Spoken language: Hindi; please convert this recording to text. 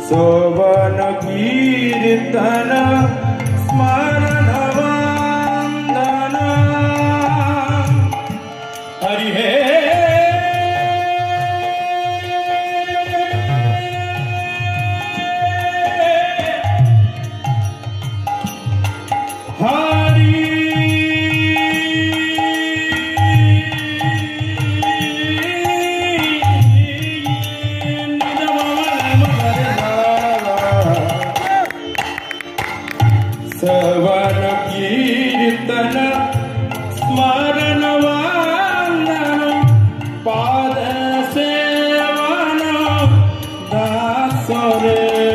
सोवन कीर्तन स्मरण वंदन हरि हे हरि सवन कीर्तन स्मरण वंदन पाद सेवन दास रे